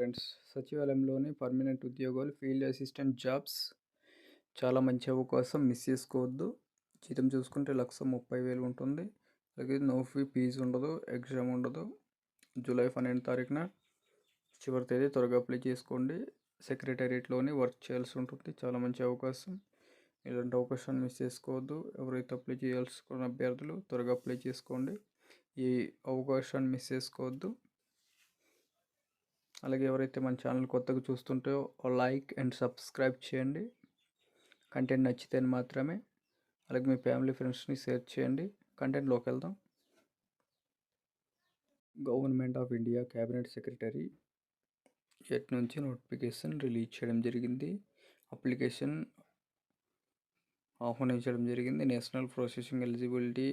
Friends, సచివాలయంలోని permanent ఉద్యోగాలు, field assistant jobs చాలా మంచి అవకాశం, మిస్ చేసుకోవద్దు. జీతం చూసుకుంటే 1,30,000 ఉంటుంది. అలాగే నో ఫీజు ఉండదు, ఎగ్జామ్ ఉండదు. జూలై 12 తారీఖున చివరి తేదీ. త్వరగా అప్లై చేసుకోండి. సెక్రటేరియట్లోని వర్క్ చేయాల్సి ఉంటుంది. చాలా మంచి అవకాశం. ఇలాంటి అవకాశాన్ని మిస్ చేసుకోవద్దు. ఎవరైతే అప్లై చేయాల్సుకున్న అభ్యర్థులు త్వరగా అప్లై చేసుకోండి. ఈ అవకాశాన్ని మిస్ చేసుకోవద్దు. అలాగే ఎవరైతే మన ఛానల్ కొత్తగా చూస్తుంటే లైక్ అండ్ సబ్స్క్రైబ్ చేయండి. కంటెంట్ నచ్చితే మాత్రమే. అలాగే మీ ఫ్యామిలీ ఫ్రెండ్స్ని షేర్ చేయండి. కంటెంట్లోకి వెళ్దాం. Government of India cabinet secretary నుంచి నోటిఫికేషన్ రిలీజ్ చేయడం జరిగింది. అప్లికేషన్ ఆహ్వానించడం జరిగింది. నేషనల్ ప్రాసెసింగ్ ఎలిజిబిలిటీ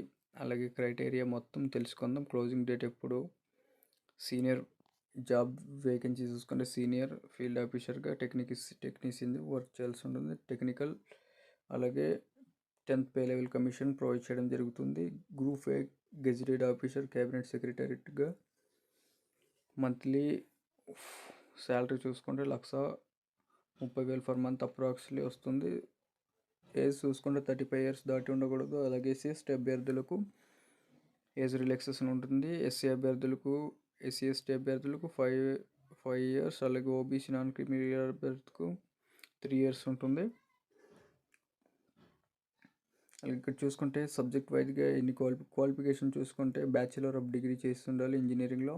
అలాగే క్రైటీరియా మొత్తం తెలుసుకుందాం. క్లోజింగ్ డేట్ ఎప్పుడు, సీనియర్ జాబ్ వేకెన్సీ చూసుకుంటే సీనియర్ ఫీల్డ్ ఆఫీసర్గా టెక్నీషియన్ వర్క్ చేయాల్సి ఉంటుంది. టెక్నికల్ అలాగే 10th pay level commission provide చేయడం జరుగుతుంది. Group A gazetted officer cabinet సెక్రటరీగా మంత్లీ శాలరీ చూసుకుంటే 1,30,000 ఫర్ మంత్ అప్రాక్సిమేట్లీ వస్తుంది. ఏజ్ చూసుకుంటే 35 years దాటి ఉండకూడదు. అలాగే ఎస్సీ అభ్యర్థులకు ఏజ్ రిలాక్సేషన్ ఉంటుంది. ఎస్సీ ఎస్టీ అభ్యర్థులకు 5 years, అలాగే ఓబీసీ నాన్ క్రిమినల్ అభ్యర్థులకు 3 years ఉంటుంది. ఇక్కడ చూసుకుంటే సబ్జెక్ట్ వైజ్గా ఎన్ని క్వాలిఫికేషన్ చూసుకుంటే బ్యాచిలర్ ఆఫ్ డిగ్రీ చేసి ఉండాలి ఇంజనీరింగ్లో,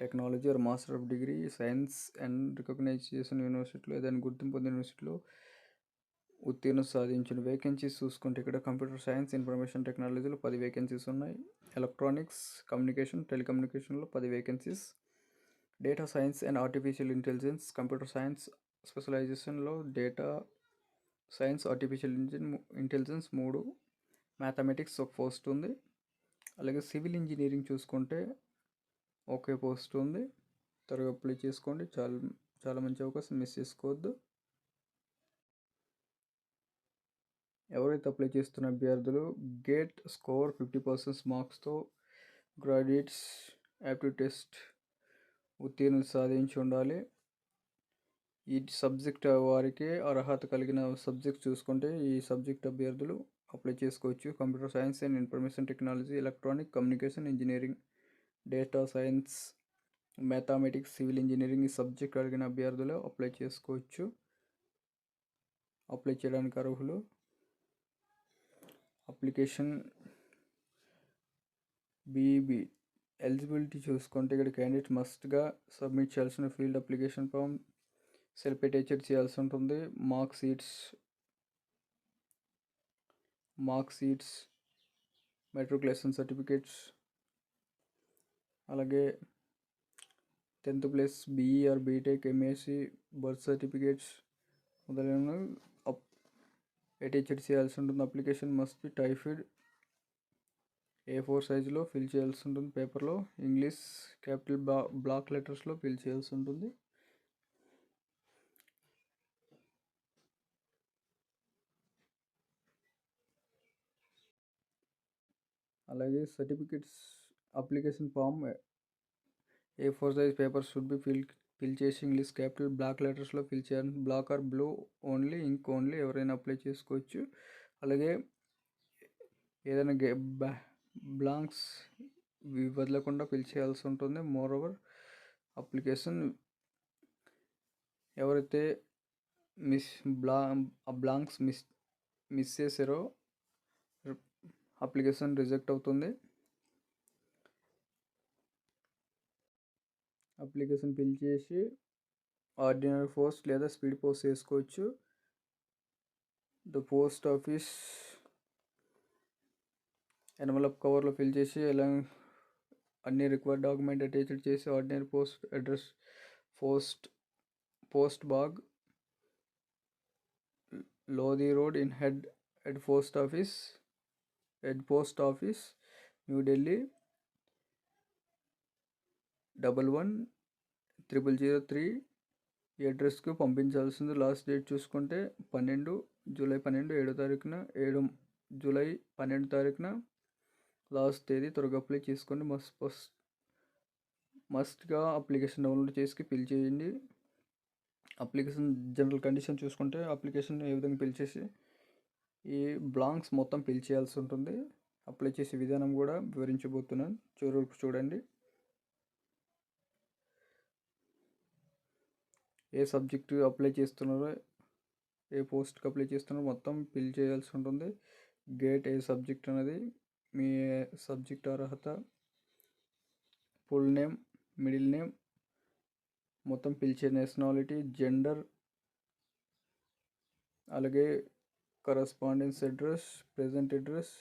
technology or master of degree science and recognise చేసిన యూనివర్సిటీలో ఏదైనా గుర్తింపు పొందిన యూనివర్సిటీలో ఉత్తీర్ణత సాధించిన. వేకెన్సీస్ చూసుకుంటే ఇక్కడ కంప్యూటర్ సైన్స్, ఇన్ఫర్మేషన్ టెక్నాలజీలో 10 వేకెన్సీస్ ఉన్నాయి. ఎలక్ట్రానిక్స్, కమ్యూనికేషన్, టెలికమ్యూనికేషన్లో 10 vacancies. Data science and artificial intelligence, computer science స్పెషలైజేషన్లో data science, artificial intelligence 3. Mathematics ఒక పోస్ట్ ఉంది. అలాగే సివిల్ ఇంజనీరింగ్ చూసుకుంటే ఒకే పోస్ట్ ఉంది. త్వరగా అప్లై చేసుకోండి. చాలా మంచి అవకాశం, మిస్ చేసుకోవద్దు. ఎవరైతే అప్లై చేస్తున్న అభ్యర్థులు గేట్ స్కోర్ 50% మార్క్స్తో గ్రాడ్యుయేట్స్ యాప్టిట్యూడ్ టెస్ట్ ఉత్తీర్ణత సాధించి ఉండాలి. ఈ సబ్జెక్ట్ వారికి అర్హత కలిగిన సబ్జెక్ట్ చూసుకుంటే ఈ సబ్జెక్ట్ అభ్యర్థులు అప్లై చేసుకోవచ్చు. Computer science and information technology, electronic communication engineering, data science, mathematics, civil engineering ఈ సబ్జెక్ట్ కలిగిన అభ్యర్థులు అప్లై చేసుకోవచ్చు. అప్లై చేయడానికి అర్హులు అప్లికేషన్ బీబీ ఎలిజిబిలిటీ చూసుకుంటే ఇక్కడ క్యాండిడేట్ మస్ట్గా సబ్మిట్ చేయాల్సిన filled application form self attached చేయాల్సి ఉంటుంది. మార్క్ షీట్స్, మెట్రికులేషన్ సర్టిఫికేట్స్, అలాగే 10th plus B E or BTech, MSc, birth certificates మొదలైనవి అటాచ్డ్ చేయాల్సి ఉంటుంది. Application must be typed A4 సైజులో ఫిల్ చేయాల్సి ఉంటుంది. పేపర్లో ఇంగ్లీష్ క్యాపిటల్ బ్లాక్ లెటర్స్లో ఫిల్ చేయాల్సి ఉంటుంది. అలాగే certificates application form A4 size paper should be fill చేసి ఇంగ్లీష్ క్యాపిటల్ బ్లాక్ లెటర్స్లో ఫిల్ చేయాలి. Black or blue only, ink only ఎవరైనా అప్లై చేసుకోవచ్చు. అలాగే ఏదైనా బ్లాంక్స్ వదలకుండా ఫిల్ చేయాల్సి ఉంటుంది. మోర్ ఓవర్ అప్లికేషన్ ఎవరైతే బ్లాంక్స్ మిస్ చేసారో అప్లికేషన్ రిజెక్ట్ అవుతుంది. అప్లికేషన్ ఫిల్ చేసి ఆర్డినరీ పోస్ట్ లేదా స్పీడ్ పోస్ట్ చేసుకోవచ్చు. ద పోస్ట్ ఆఫీస్ ఎన్వలప్ కవర్లో ఫిల్ చేసి ఎలా అన్ని రిక్వైర్డ్ డాక్యుమెంట్ అటాచ్డ్ చేసి ordinary post address post bag, Lodhi road in head post office New Delhi 110003 ఈ అడ్రస్కు పంపించాల్సింది. లాస్ట్ డేట్ చూసుకుంటే జూలై 12 తారీఖున లాస్ట్ తేదీ. త్వరగా అప్లై చేసుకోండి. మస్ట్గా అప్లికేషన్ డౌన్లోడ్ చేసి ఫిల్ చేయండి. అప్లికేషన్ జనరల్ కండిషన్ చూసుకుంటే అప్లికేషన్ ఏ విధంగా ఫిల్ చేసి ఈ బ్లాంక్స్ మొత్తం ఫిల్ చేయాల్సి ఉంటుంది. అప్లై చేసే విధానం కూడా వివరించబోతున్నాను, చివరి వరకు చూడండి. ఏ సబ్జెక్టు అప్లై చేస్తున్నారో, ఏ పోస్ట్కి అప్లై చేస్తున్నారో మొత్తం ఫిల్ చేయాల్సి ఉంటుంది. గేట్ ఏ సబ్జెక్ట్ అనేది, మీ సబ్జెక్ట్ అర్హత, ఫుల్ నేమ్, మిడిల్ నేమ్ మొత్తం ఫిల్ చేయ, నేషనాలిటీ, జెండర్, అలాగే correspondence address, present address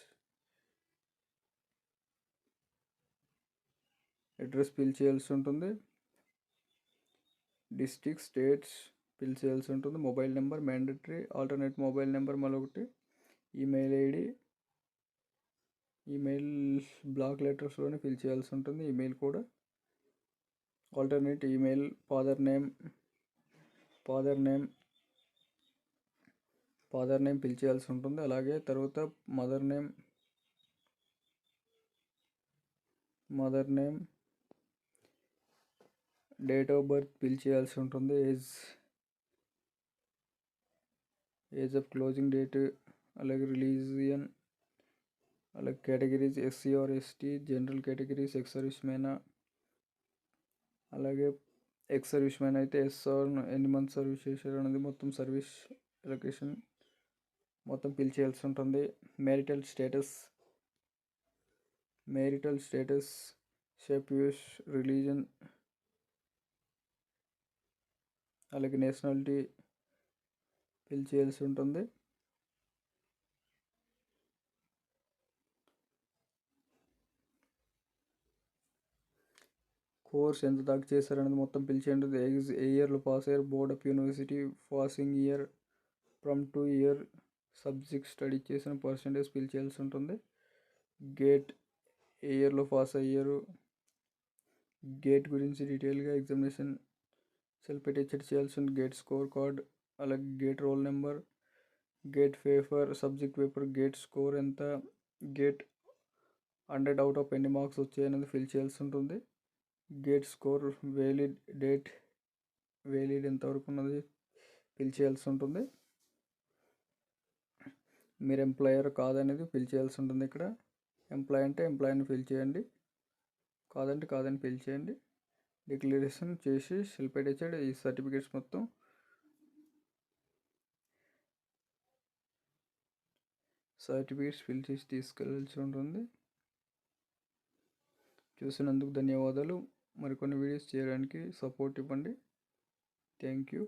fill చేయాల్సి ఉంటుంది. డిస్ట్రిక్ట్, స్టేట్స్ ఫిల్ చేయాల్సి ఉంటుంది. Mobile number mandatory, alternate mobile number మరొకటి, ఈమెయిల్ ఐడి, ఈమెయిల్ బ్లాక్ లెటర్స్లోనే ఫిల్ చేయాల్సి ఉంటుంది. ఈమెయిల్ కూడా alternate email, father name fill చేయాల్సి ఉంటుంది. అలాగే తర్వాత mother name, date of birth fill చేయాల్సి ఉంటుంది. ఏజ్ ఆఫ్ క్లోజింగ్ డేట్, అలాగే రిలీజియన్, అలాగే categories SC are ST, general categories, ex service man, అలాగే ఎక్స్ సర్వీస్ మ్యాన్ అయితే ఎస్ ఆర్ ఎన్ని మంత్ సర్వీస్ చేశారు అనేది మొత్తం సర్వీస్ లొకేషన్ మొత్తం ఫిల్ చేయాల్సి ఉంటుంది. మ్యారిటల్ స్టేటస్, షేప్యూస్, రిలీజన్, అలాగే నేషనాలిటీ ఫిల్ చేయాల్సి ఉంటుంది. కోర్స్ ఎంత దాకా చేశారనేది మొత్తం ఫిల్ చేయండి. ఏ ఇయర్లో పాస్ అయ్యారు, board of university passing year from 2 year, subject study చేసిన పర్సంటేజ్ ఫిల్ చేయాల్సి ఉంటుంది. గేట్ ఏ ఇయర్లో పాస్ అయ్యారు, గేట్ గురించి డీటెయిల్గా ఎగ్జామినేషన్ సెల్ఫ్ అటెస్టెడ్ చేయాల్సి ఉంటుంది. గేట్ స్కోర్ కార్డ్, అలాగే gate roll number, gate paper, subject paper, gate score ఎంత, గేట్ 100 out of ఎన్ని మార్క్స్ వచ్చాయనేది ఫిల్ చేయాల్సి ఉంటుంది. గేట్ స్కోర్, వ్యాలిడ్ ఎంతవరకు ఉన్నది ఫిల్ చేయాల్సి ఉంటుంది. మీరు ఎంప్లాయర్ కాదనేది ఫిల్ చేయాల్సి ఉంటుంది. ఇక్కడ ఎంప్లాయ్ అంటే ఎంప్లాయర్ని ఫిల్ చేయండి, కాదంటే కాదని ఫిల్ చేయండి. డిక్లరేషన్ చేసి సెల్ఫ్ అటెస్టెడ్ ఈ సర్టిఫికేట్స్ మొత్తం ఫిల్ చేసి తీసుకెళ్ళాల్సి ఉంటుంది. చూసినందుకు ధన్యవాదాలు. మరికొన్ని వీడియోస్ చేయడానికి సపోర్ట్ ఇవ్వండి. Thank you.